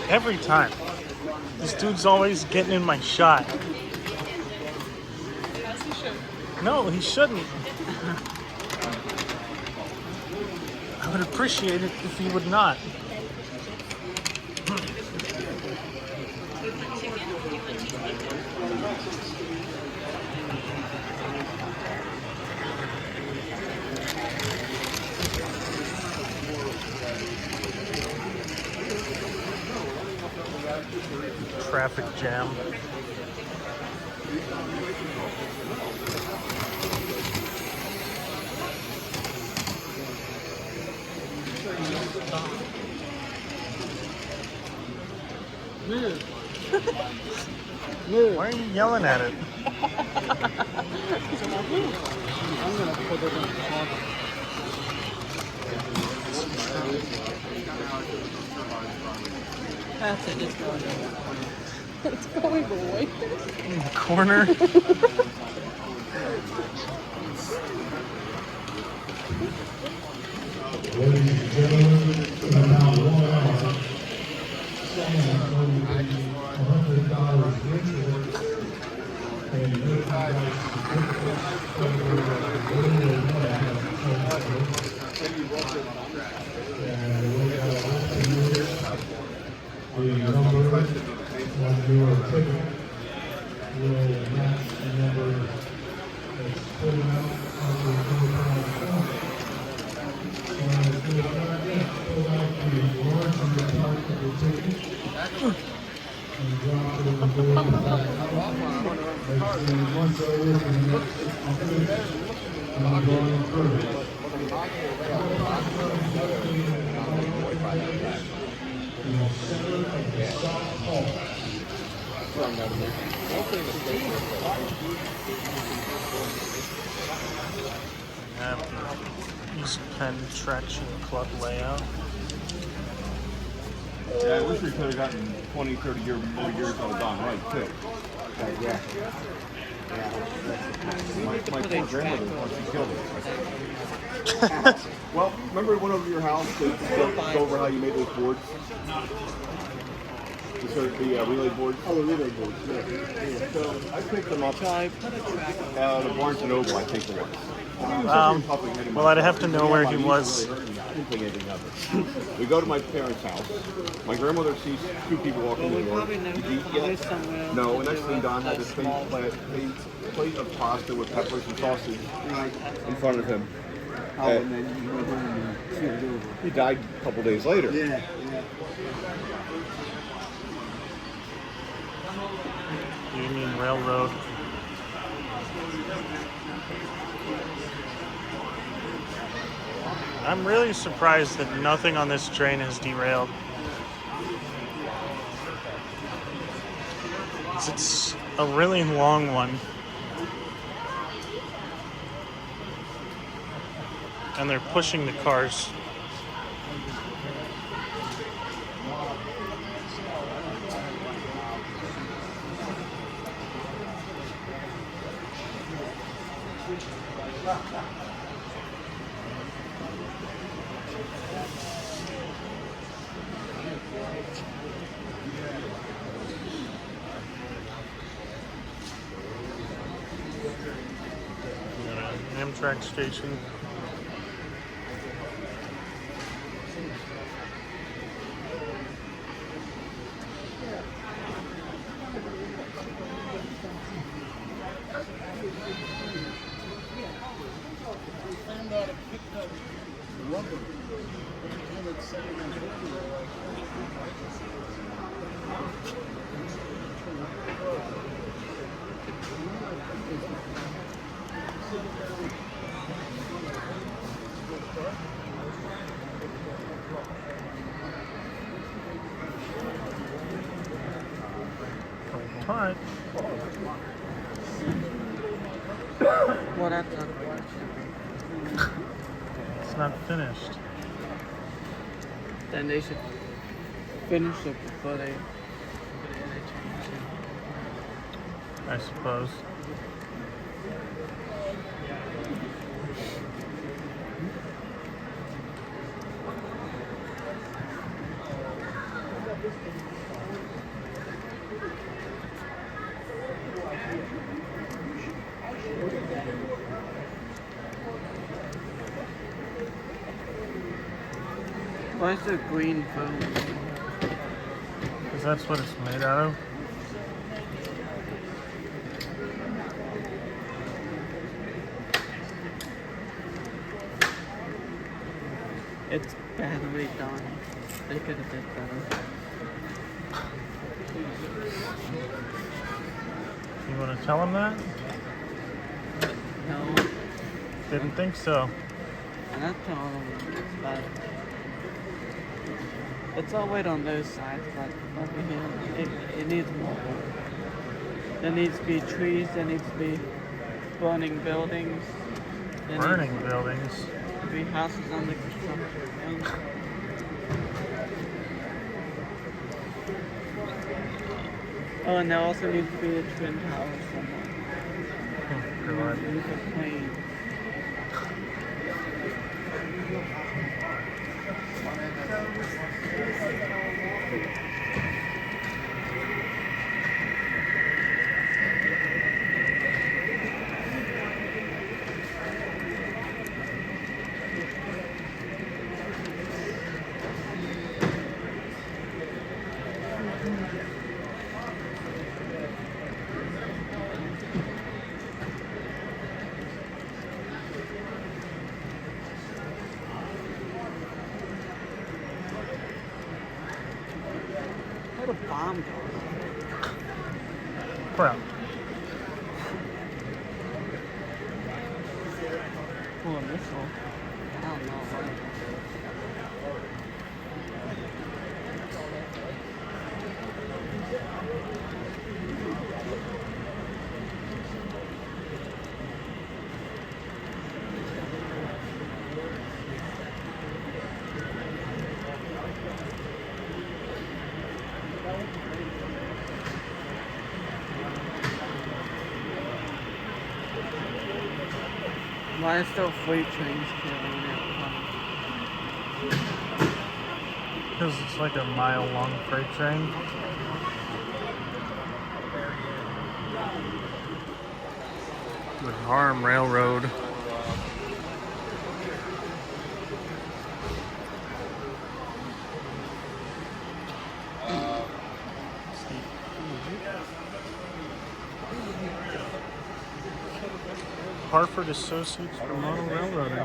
Every time. This dude's always getting in my shot. As he should. No, he shouldn't. I would appreciate it if he would not. Traffic jam. Why are you yelling at it? I'm gonna put it in the corner. That's it, it's going away. It's going away. In the corner? Ladies and gentlemen, in about 1 hour, someone will be $100 richer and merchandise certificates over the and we have open here the number on your ticket will match the number that's put out on the form. Pull out the larger part of the ticket and drop it in the door in the back. Make sure you once over and I'm going through. In the center of the South Hall. East Penn Traction Club layout. Yeah, I wish we could have gotten 20, 30 more years of Don Right, too. Yeah. My poor grandmother, once she killed her. Well, remember we went over to your house to go over how you made those boards? The relay boards? Oh, the relay boards, yeah. So I picked them up at the Barnes & Noble, I think it was. Well, I'd have to know where he was. We go to my parents' house. My grandmother sees 2 people walking in the door. No, and next thing Don had this plate of pasta with peppers and sausage in front of him. And then he died a couple days later. Yeah. Union Railroad. I'm really surprised that nothing on this train has derailed. It's a really long one. And they're pushing the cars. Amtrak station. Alright. What that's unfortunate. It's not finished. Then they should finish it before they change it. I suppose. Why is there green foam? Because that's what it's made out of. It's badly done. They could have did better. You want to tell him that? No, Didn't think so. I'm not telling them it's bad. It's all right on those sides, but over here, it needs more work. There needs to be trees, there needs to be burning buildings. There Burning needs buildings. to be houses under construction. Oh, and there also needs to be a twin tower somewhere. Oh, God. You could plane. What a bomb goes. Crap. Or a missile. I don't know. Why is there freight trains carrying it? Because it's like a mile-long freight train. The Harm Railroad. Hartford Associates for Model Railroading.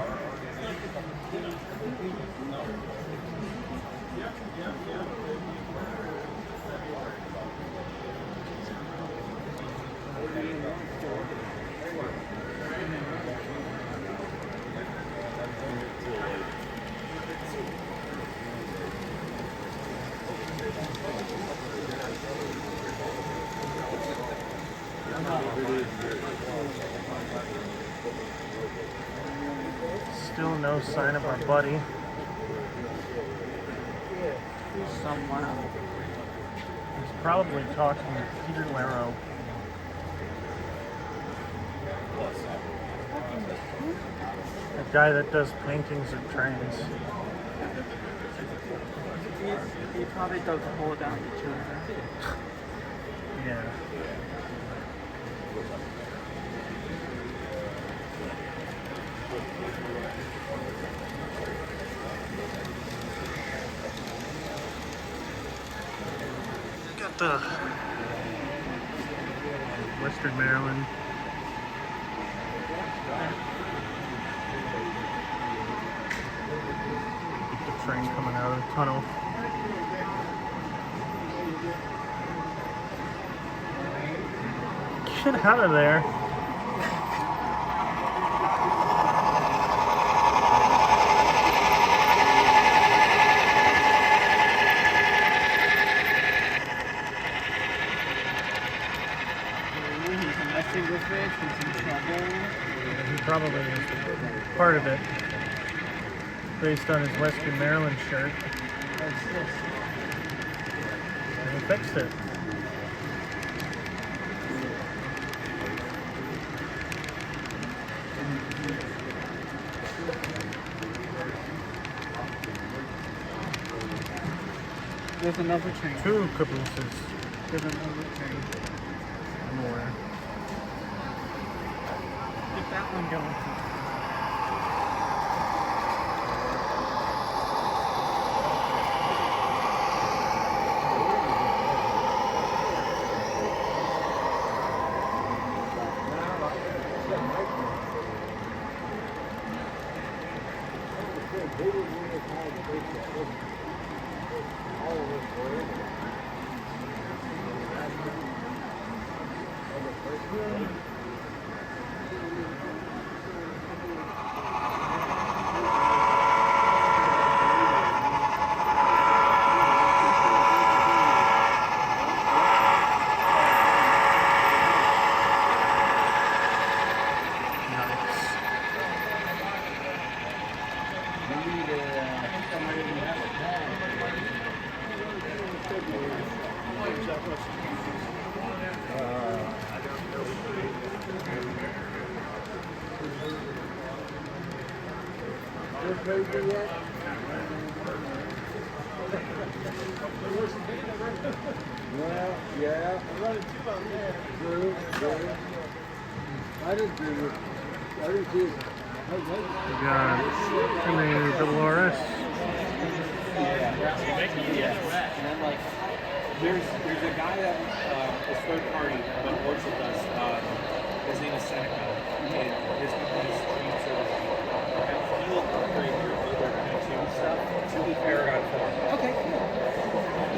Still no sign of our buddy. Someone. He's probably talking to Peter Laro. A guy that does paintings of trains. He probably does hold down the children. Yeah. Got the Western Maryland. The train coming out of the tunnel. Get out of there. He's messing with it, he's in trouble. He probably is part of it, based on his Western Maryland shirt. What's this? And he fixed it. There's another train. 2 cabooses. There's another train. I'm aware. Get that one going. Well, yeah. I'm running 2 on there. True. I didn't do it. I didn't do it. We got Timonium double RS. And then like, there's a guy that is third party that works with us. His name is Seneca, and his company's Stream Service. And he will upgrade your older YouTube stuff to the Paragon 4. Okay.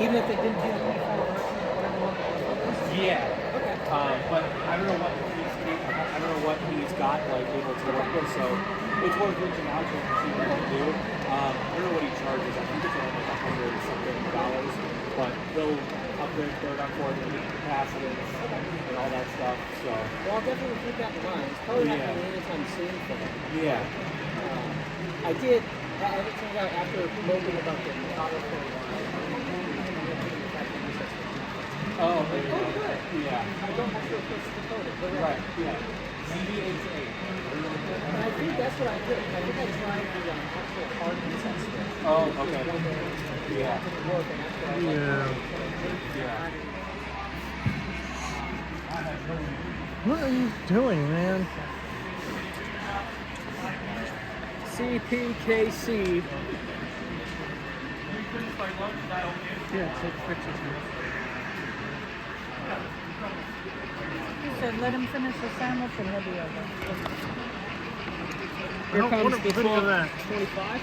Even if they didn't have any Yeah. Okay. But I don't know what he's got like able to work with. So it's worth reaching out to him to see what he can do. I don't know what he charges. I think it's around like $100 or something dollars. But they'll upgrade Paragon 4 to capacitance and all that stuff. So Well, I'll definitely keep that in mind. It's probably not going to be anytime soon for them. yeah. I did, as it turned out, after moping about the powerful Oh, there you go. Yeah. I don't have to push the code. Right. Yeah. ZB8. And I think that's what I did. I think I tried the actual hard reset script. Oh, okay. Yeah. It didn't work, and that's what I was Yeah. Yeah. What are you doing, man? CPKC. Yeah, take pictures. He said, let him finish the sandwich and he'll be over. I don't want a video of that. 25.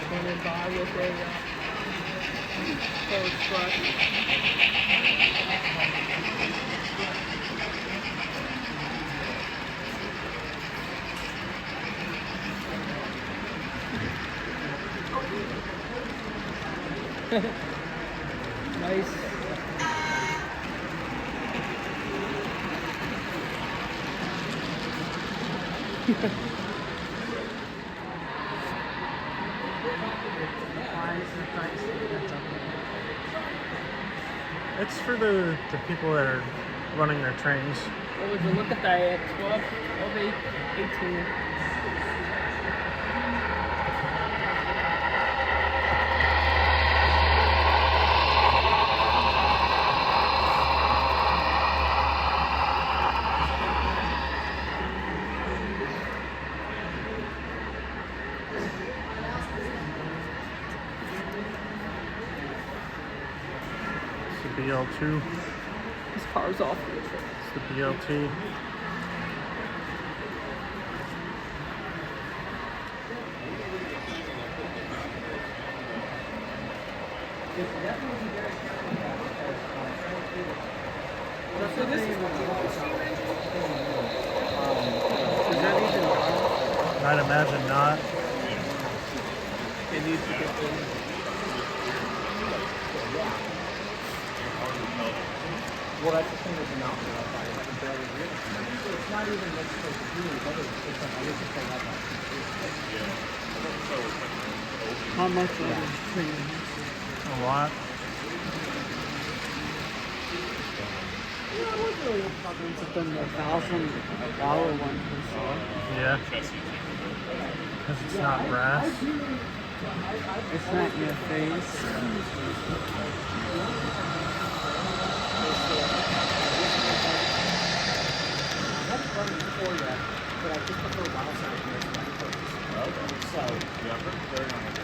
Coming by with a closed truck. Nice. It's for the people that are running their trains. What was it? Look at that 12 of 18. BL2. This car's off. It's the BLT. So this is I'd imagine not. It needs to get done. well, that's the thing with the mountain I can barely hear it. So it's not even necessarily doing other systems. I just think I have How much are the train? A lot. Yeah, it was really expensive than the $1,000 one for sure. Yeah. Because it's not brass. It's not your face. That's fun before yet, but I just prefer wild sound to most So, Yeah, very nice.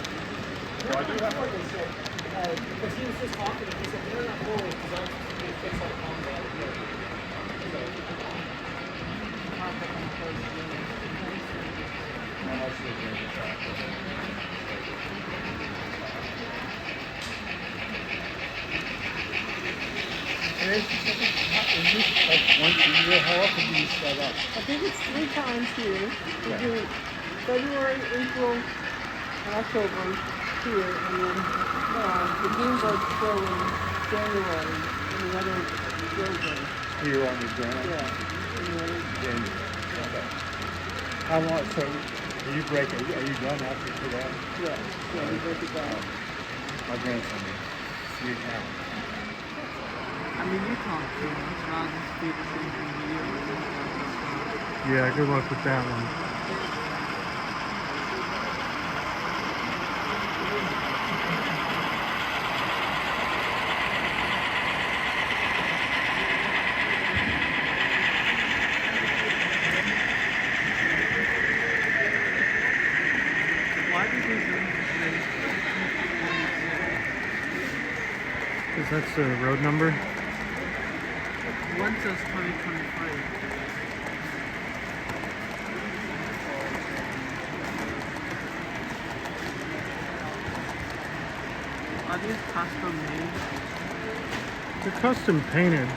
so I do have what they said, because he was just talking, and he said, they're not forward, because I'm supposed to be a fix like on the other day. Once a year, how often do you set up? I think it's 3 times here. We do February, April, and October here, and then the games are still in January, and the other February. Here on the ground? Yeah. Okay. How long, so do you break it, are you done after today? Yeah, we break it down. My grandson is 3 now. I mean, you talk to him, so I'll just do the same thing to you. Yeah, good luck with that one. Why did we do this? Because that's the road number. One says 2023. Are these custom made? They're custom painted.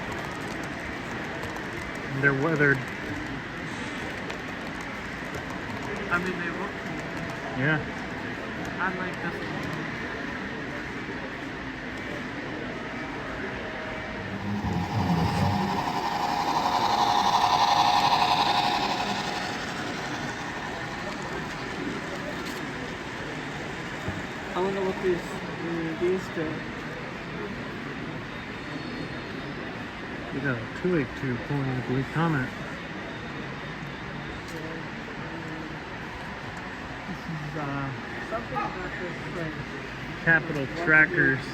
And they're weathered. I mean, they look cool. Yeah. I like this one. I wonder what these do. We got a 282 pulling in the blue comment. This is Something about this thing. Capital Trackers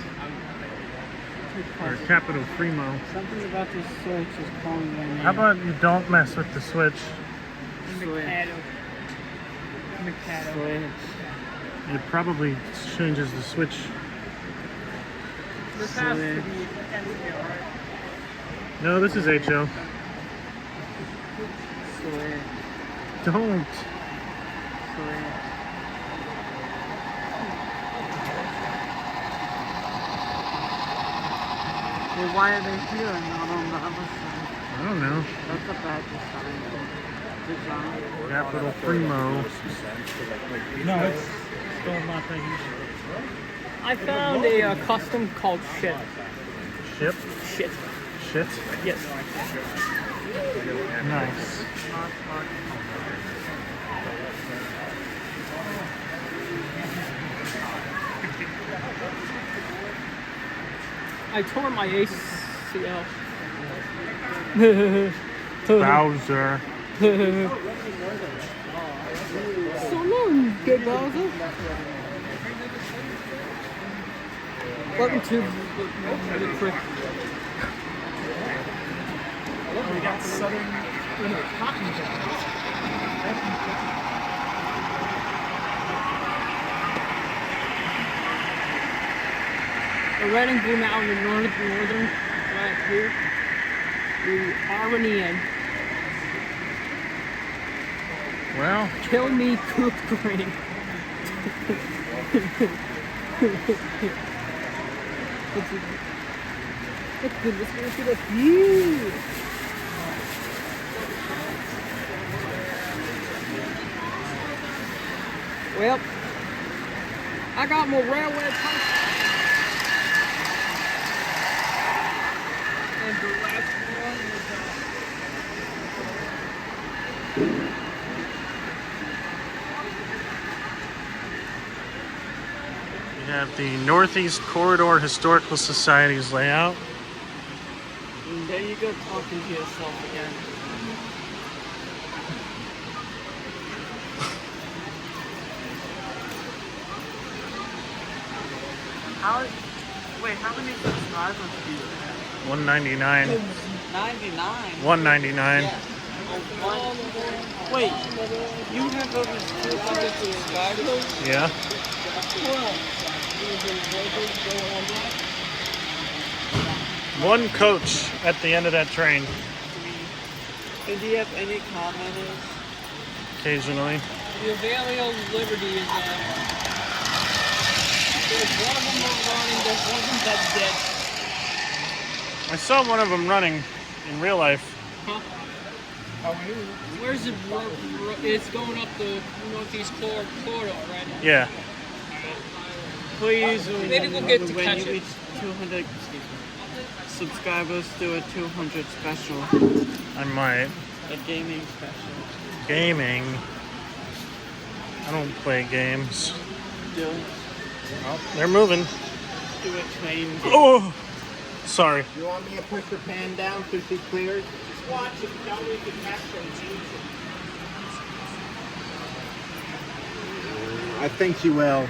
or Capital Primo. Something about this switch is calling my name. How about you don't mess with the switch? Switch. Switch. It probably changes the switch. This has to Switch. be right? No, this is HO. Switch. Don't. Switch. Well, why are they here and not on the other side? I don't know. That's a bad design. Capital Primo. No, it's still not that I found a custom called Shit. Ship? Shit. Shit? Yes. Nice. I tore my ACL. Bowser. So long, good Bowser. Welcome to the trick. We got southern cotton jobs. The red and blue mountain in northern right here. The Armenian. Well, Kill me, cook grain. Let's do this. Let's do this. Well, I got my railway punch. And the last one is we have the Northeast Corridor Historical Society's layout. And there you go, talking to yourself again. How? Wait, how many subscribers do you have? 199. 99. 199. Wait, you have over 200 subscribers? Yeah. One coach at the end of that train. And do you have any commenters? Occasionally. The Valley of Liberty is there's one of them running, there's one of them that's dead. I saw one of them running in real life. Huh? Where's it? It's going up the northeast corridor, right? Yeah. Please, Maybe we'll get to when catch you it. reach 200 subscribers, do a 200 special. I might. A gaming special. Gaming. I don't play games. Do it. Oh, they're moving. Do a train game. Oh! Sorry. You want me to push your pan down so she clears? Just watch it, tell me if it capture and change it. I think she will.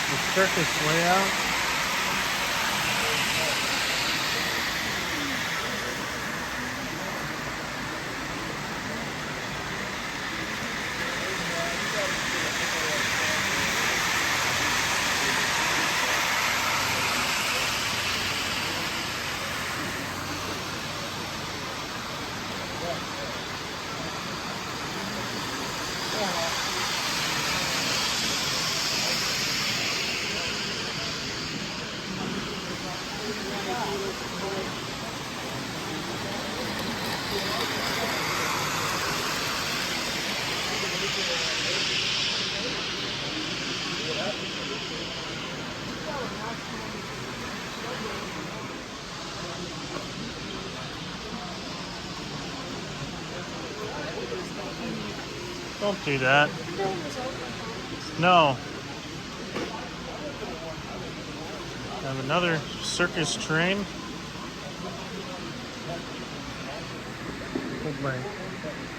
The circus layout. Don't do that. No. Have another circus train. Hold my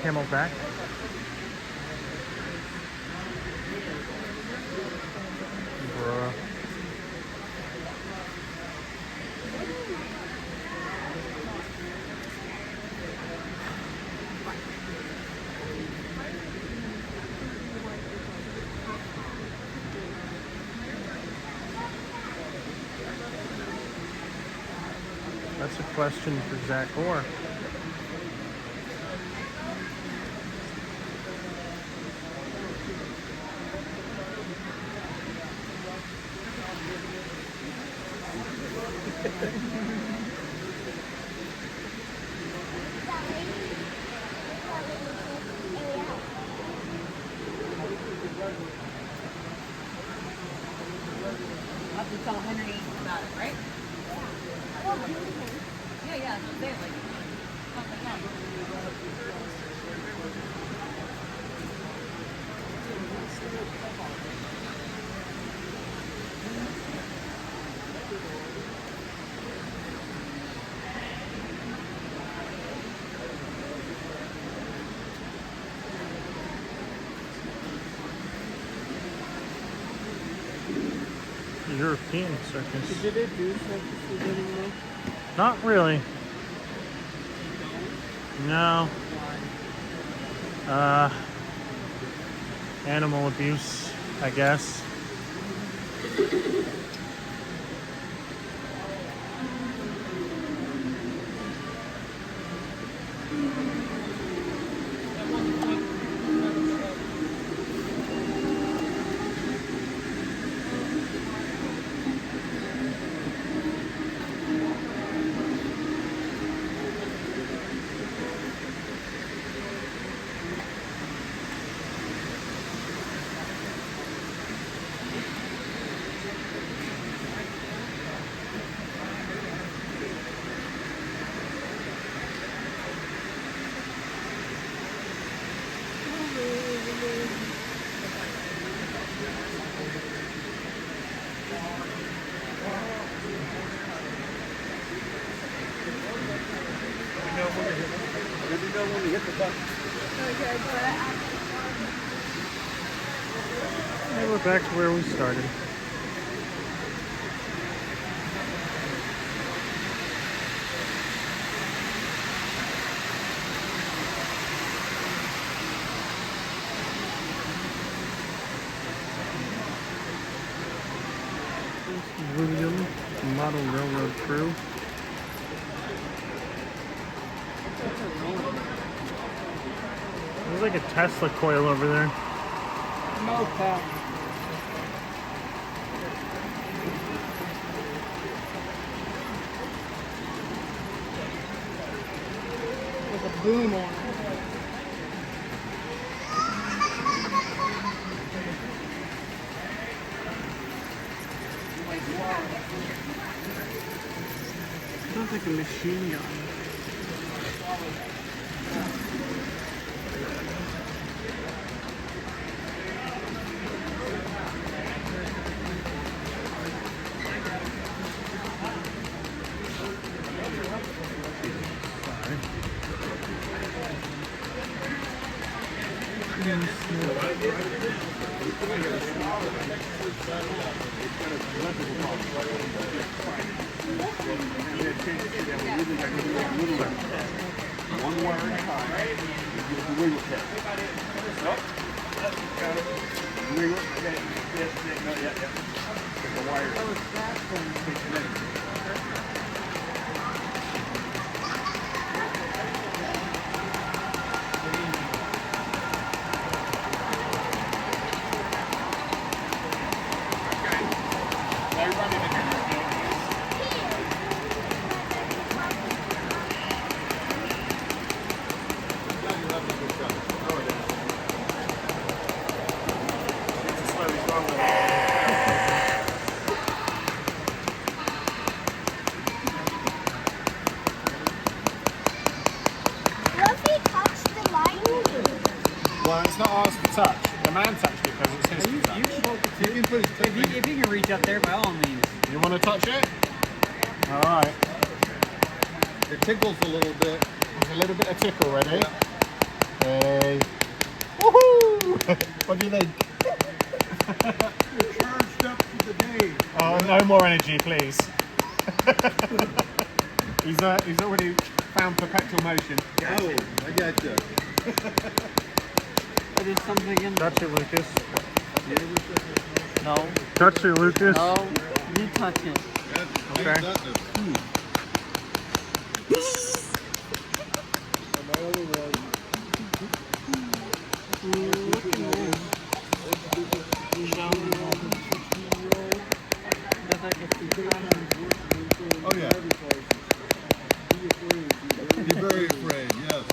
camel back. Bruh. That's a question for Zach Orr. I'll have to tell Henry about it, right? Yeah, no, they're like, oh my God. European circus. Did they do circuses anymore? Not really. No. Animal abuse, I guess. know when we hit the button. And we're back to where we started. William Model Railroad Crew. There's like a Tesla coil over there. No cap. With a boom on it. Sounds like a machine gun. One wire at a time. You wiggle tip. Nope. Wiggle. Okay. Yes. No. Yeah. The wire. Well, it's not ours to touch. The man touched it because it's his to touch. If you can reach up there, by all means. You want to touch it? Alright. It tickles a little bit. There's a little bit of tickle ready. Hey. Woohoo! What do you think? You're charged up for the day. Oh, no more energy, please. He's already found perpetual motion. Oh, I got you. There's something in there. Touch it, Lucas. No. Touch it, Lucas. No. You touch it. Okay. Oh yeah. Be very afraid, yes.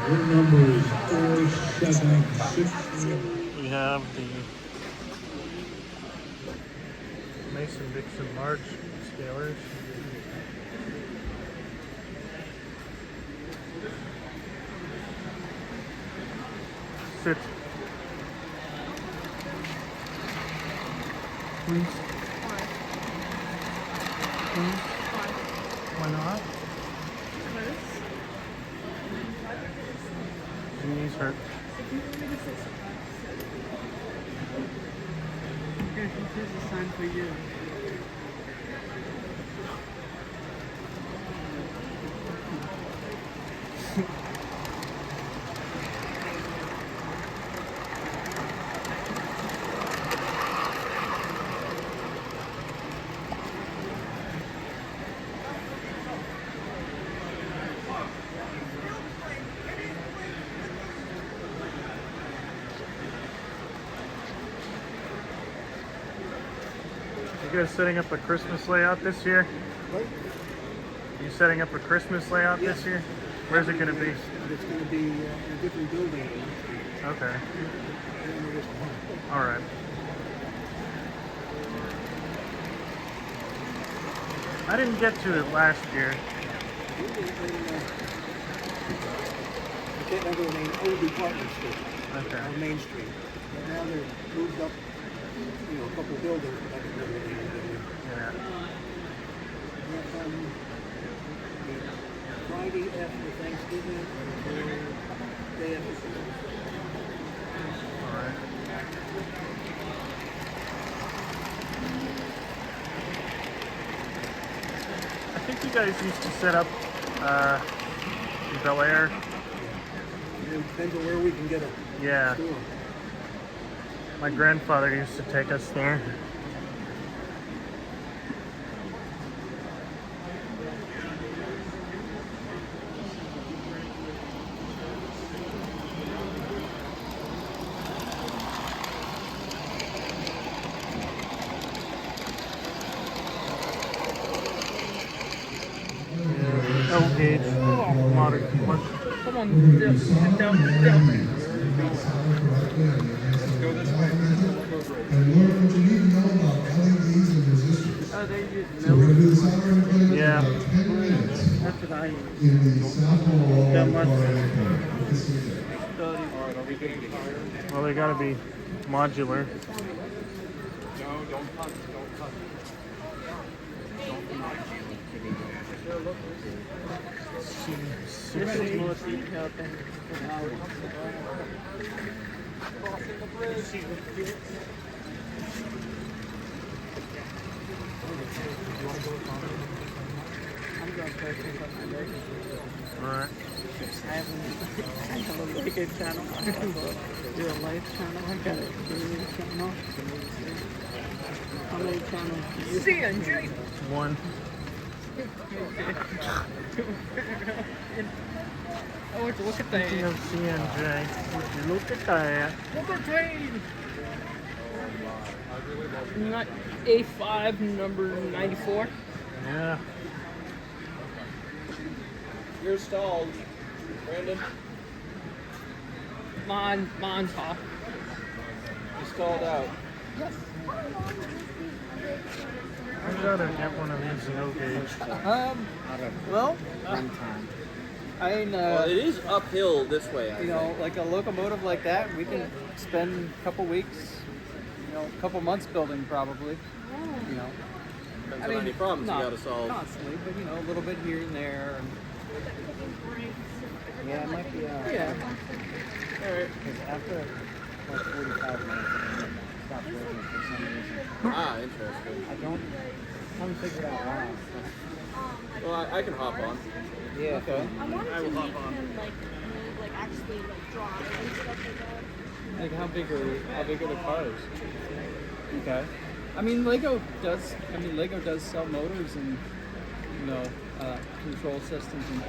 Your number is 476. We have the Mason-Dixon large scalers. Sit. Please. Please. Why not? Your knees hurt. Here's a sign for you. You guys setting up a Christmas layout this year? What? You setting up a Christmas layout this year? Where's it gonna be? It's going to be in a different building. Okay. All right. I didn't get to it last year. I can't remember the name. Old Department Street. Okay. On Main Street. But now they're moved up, a couple buildings. But I can't remember the name of the building. Yeah. Friday after Thanksgiving, or day after Christmas. All right. I think you guys used to set up in Bel Air. It depends on where we can get a Yeah. store. My grandfather used to take us there. Oh, gauge. Modern. Come on, sit down. And learn what you need to know about LEDs and resistors. Oh, they use So we're going to do the soldering class in Yeah. about 10 minutes That's what I use. in the South Hall That much. Auditorium. This weekend. Well, they gotta be modular. No, don't touch. This is more detailed than ours. I'm going to pick up my Lego. Alright. I have a Lego channel. I have a real life channel. I got a gaming channel. How many channels do you CNJ. One. Oh, look at Speaking that. of CNJ, would you look at that? Look at that. Not A5 number 94. Yeah. You're stalled, Brandon. Mine's off. You stalled out. I'd rather get one of these no gauge. Well, I mean, Well, it is uphill this way. I you know, like a locomotive like that, we can spend a couple weeks, a couple months building probably. You know, Depends on any problems you not gotta solve. constantly, but a little bit here and there. And, yeah, it might be. Yeah. Alright. Because after like 45 minutes, it stops working for some reason. Ah, interesting. I haven't figured out why. Well, I can hop on. Yeah. Okay. I wanted I to will make hop on. him like actually like draw and stuff like that. Like how big are the cars? Okay. I mean Lego does sell motors and control systems and